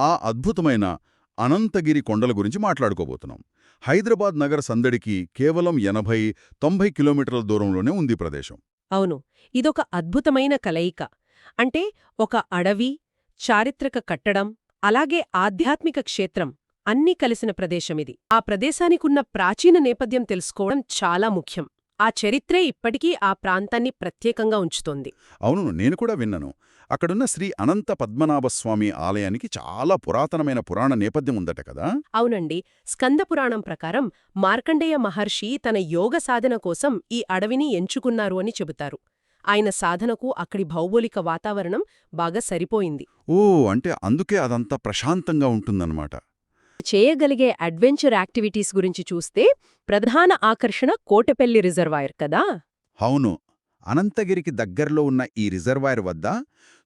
ఆ అద్భుతమైన అనంతగిరి కొండల గురించి మాట్లాడుకోబోతున్నాం. హైదరాబాద్ నగర సందడికి కేవలం 80-90 కిలోమీటర్ల దూరంలోనే ఉంది ప్రదేశం. అవును, ఇదొక అద్భుతమైన కలయిక. అంటే ఒక అడవి, చారిత్రక కట్టడం, అలాగే ఆధ్యాత్మిక క్షేత్రం అన్నీ కలిసిన ప్రదేశమిది. ఆ ప్రదేశానికున్న ప్రాచీన నేపథ్యం తెలుసుకోవడం చాలా ముఖ్యం. ఆ చరిత్రే ఇప్పటికీ ఆ ప్రాంతాన్ని ప్రత్యేకంగా ఉంచుతోంది. అవును, నేను కూడా విన్నాను. అక్కడున్న శ్రీ అనంత పద్మనాభస్వామి ఆలయానికి చాలా పురాతనమైన పురాణ నేపథ్యం ఉందట కదా. అవునండి, స్కందపురాణం ప్రకారం మార్కండేయ మహర్షి తన యోగ సాధన కోసం ఈ అడవిని ఎంచుకున్నారు అని చెబుతారు. ఆయన సాధనకు అక్కడి భౌగోళిక వాతావరణం బాగా సరిపోయింది. ఓ, అంటే అందుకే అదంతా ప్రశాంతంగా ఉంటుందన్నమాట. చేయగలిగే అడ్వెంచర్ యాక్టివిటీస్ గురించి చూస్తే ప్రధాన ఆకర్షణ కోటెపల్లి రిజర్వాయర్ కదా. అవును, అనంతగిరికి దగ్గర్లో ఉన్న ఈ రిజర్వాయర్ వద్ద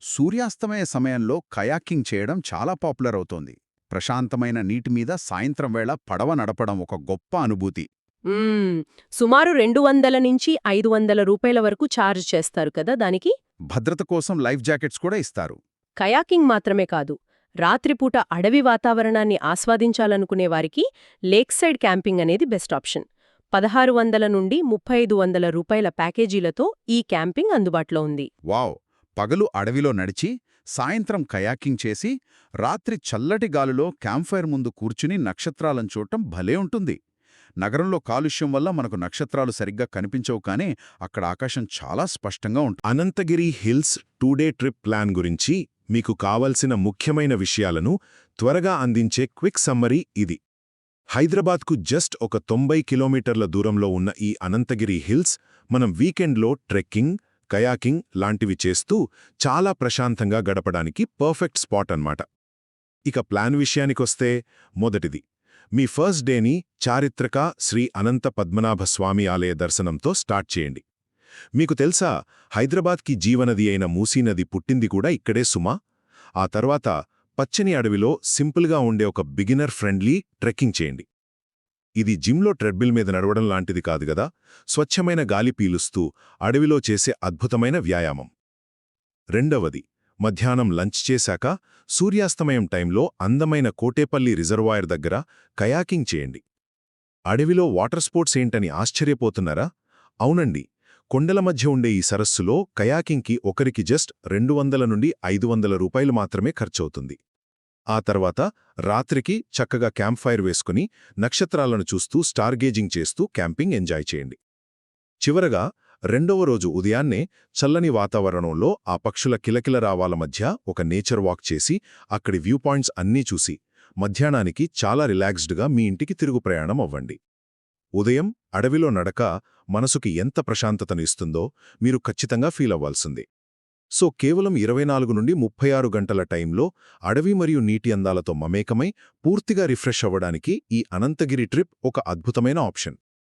సూర్యాస్తమయ సమయంలో కయాకింగ్ చేయడం చాలా పాపులర్ అవుతోంది. ప్రశాంతమైన నీటిమీద సాయంత్రం వేళ పడవ నడపడం ఒక గొప్ప అనుభూతి. సుమారు 200 నుంచి 500 రూపాయల వరకు ఛార్జ్ చేస్తారు కదా దానికి. భద్రత కోసం లైఫ్ జాకెట్స్ కూడా ఇస్తారు. కయాకింగ్ మాత్రమే కాదు, రాత్రిపూట అడవి వాతావరణాన్ని ఆస్వాదించాలనుకునే వారికి లేక్ సైడ్ క్యాంపింగ్ అనేది బెస్ట్ ఆప్షన్. 1600 నుండి 3500 రూపాయల ప్యాకేజీలతో ఈ క్యాంపింగ్ అందుబాటులో ఉంది. వావ్! పగలు అడవిలో నడిచి, సాయంత్రం కయాకింగ్ చేసి, రాత్రి చల్లటి గాలిలో క్యాంప్ఫైర్ ముందు కూర్చుని నక్షత్రాలను చూడటం భలే ఉంటుంది. నగరంలో కాలుష్యం వల్ల మనకు నక్షత్రాలు సరిగ్గా కనిపించవు, కానీ అక్కడ ఆకాశం చాలా స్పష్టంగా ఉంటుంది. అనంతగిరి హిల్స్ 2-డే ట్రిప్ ప్లాన్ గురించి మీకు కావలసిన ముఖ్యమైన విషయాలను త్వరగా అందించే క్విక్ సమ్మరీ ఇది. హైదరాబాద్కు జస్ట్ ఒక 90 కిలోమీటర్ల దూరంలో ఉన్న ఈ అనంతగిరి హిల్స్ మనం వీకెండ్లో ట్రెక్కింగ్, కయాకింగ్ లాంటివి చేస్తూ చాలా ప్రశాంతంగా గడపడానికి పర్ఫెక్ట్ స్పాట్ అన్నమాట. ఇక ప్లాన్ విషయానికొస్తే, మొదటిది, మీ ఫస్ట్ డేని చారిత్రక శ్రీ అనంత పద్మనాభస్వామి ఆలయ దర్శనంతో స్టార్ట్ చేయండి. మీకు తెలుసా, హైదరాబాద్కి జీవనది అయిన మూసీనది పుట్టింది కూడా ఇక్కడే సుమా. ఆ తర్వాత పచ్చని అడవిలో సింపుల్గా ఉండే ఒక బిగినర్ ఫ్రెండ్లీ ట్రెక్కింగ్ చేయండి. ఇది జిమ్లో ట్రెడ్మిల్ మీద నడవడం లాంటిది కాదు గదా, స్వచ్ఛమైన గాలి పీలుస్తూ అడవిలో చేసే అద్భుతమైన వ్యాయామం. రెండవది, మధ్యాహ్నం లంచ్ చేశాక సూర్యాస్తమయం టైంలో అందమైన కోటేపల్లి రిజర్వాయర్ దగ్గర కయాకింగ్ చేయండి. అడవిలో వాటర్ స్పోర్ట్స్ ఏంటని ఆశ్చర్యపోతున్నారా? అవునండి, కొండల మధ్య ఉండే ఈ సరస్సులో కయాకింగ్కి ఒకరికి జస్ట్ 200 నుండి 500 రూపాయలు మాత్రమే ఖర్చవుతుంది. ఆ తర్వాత రాత్రికి చక్కగా క్యాంప్ ఫైర్ వేసుకుని నక్షత్రాలను చూస్తూ స్టార్గేజింగ్ చేస్తూ క్యాంపింగ్ ఎంజాయ్ చేయండి. చివరగా రెండవ రోజు ఉదయాన్నే చల్లని వాతావరణంలో ఆ పక్షుల కిలకిలరావాల మధ్య ఒక నేచర్ వాక్ చేసి అక్కడి వ్యూ పాయింట్స్ అన్నీ చూసి మధ్యాహ్నానికి చాలా రిలాక్స్డ్గా మీ ఇంటికి తిరుగు ప్రయాణం అవ్వండి. ఉదయం అడవిలో నడక మనసుకి ఎంత ప్రశాంతతనిస్తుందో మీరు ఖచ్చితంగా ఫీల్ అవ్వాల్సిందే. సో కేవలం 24 నుండి 36 గంటల టైంలో అడవి మరియు నీటి అందాలతో మమేకమై పూర్తిగా రిఫ్రెష్ అవ్వడానికి ఈ అనంతగిరి ట్రిప్ ఒక అద్భుతమైన ఆప్షన్.